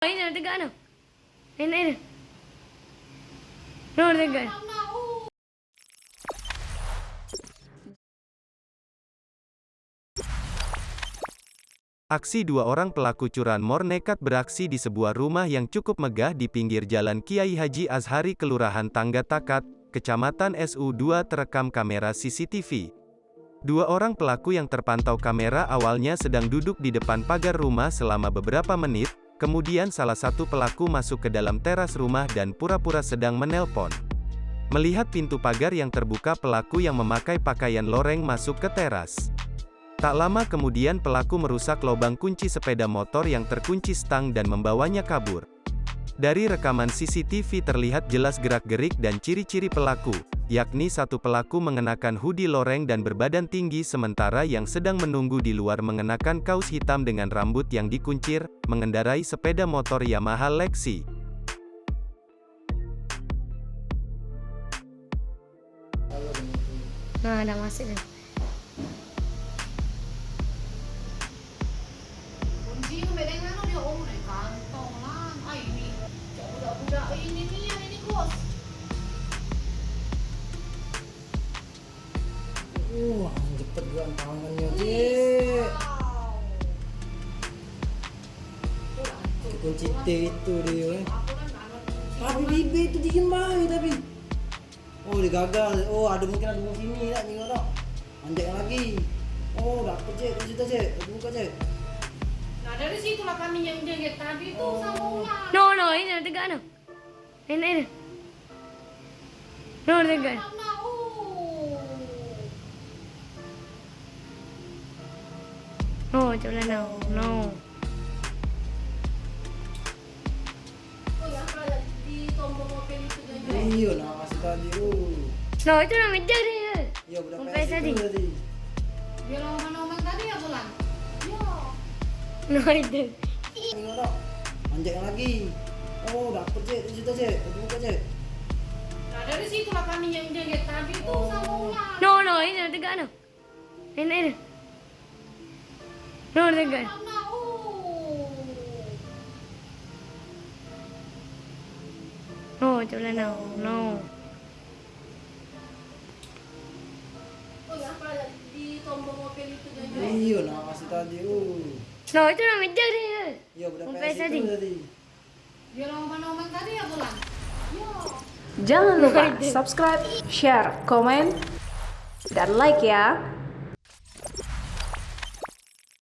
Ini tegak no. Ini. No tegak. Aksi dua orang pelaku curanmor nekat beraksi di sebuah rumah yang cukup megah di pinggir Jalan Kiai Haji Azhari Kelurahan Tangga Takat, Kecamatan SU2 terekam kamera CCTV. Dua orang pelaku yang terpantau kamera awalnya sedang duduk di depan pagar rumah selama beberapa menit, kemudian salah satu pelaku masuk ke dalam teras rumah dan pura-pura sedang menelpon. Melihat pintu pagar yang terbuka, pelaku yang memakai pakaian loreng masuk ke teras. Tak lama kemudian pelaku merusak lubang kunci sepeda motor yang terkunci stang dan membawanya kabur. Dari rekaman CCTV terlihat jelas gerak-gerik dan ciri-ciri pelaku, yakni satu pelaku mengenakan hoodie loreng dan berbadan tinggi sementara yang sedang menunggu di luar mengenakan kaos hitam dengan rambut yang dikuncir, mengendarai sepeda motor Yamaha Lexi. Nah, ada masuk nih. Kunci itu bedanya kan dia dari kantong lah. Ah ini budak-budak ini nih yang ini kos. Wah, cepet gerak tangannya, Cik. Kunci T itu dia. Tapi bibi itu diem baik tapi. Oh, dia gagal. Oh, mungkin ada di sini tak tengok tak. Anjek lagi. Oh, dapat Cik, kunci tu Cik. Buka Cik. Nah dari situlah kami yang jaga tadi tuh sama ular. No, ini tegak no. Ini. No tegak. No, coba no. No. Oh ya, kalau di tombol mobil itu jaga. Iya, nak kasih tadi. No, itu nama meja dia. Ya, budak Sampai tadi. Dia lomba-lomba tadi ya bulan. Ya. No itu. Tengok tak. Anjek lagi. Oh, dapat Cik, kunci tu Cik. Buka Cik. Nah dari situlah kami yang jaga tadi tuh sama ular. No, ini tegak no. Ini. No tegak. No, coba no. No. Oh ya, kalau di tombol mobil itu jaga. Iya, nak kasih tadi. No, itu nama meja dia. Ya, budak Sampai PS tadi. itu tadi. Dia lomba-lomba tadi ya bulan. Ya. Jangan lupa subscribe, share, komen, dan like ya.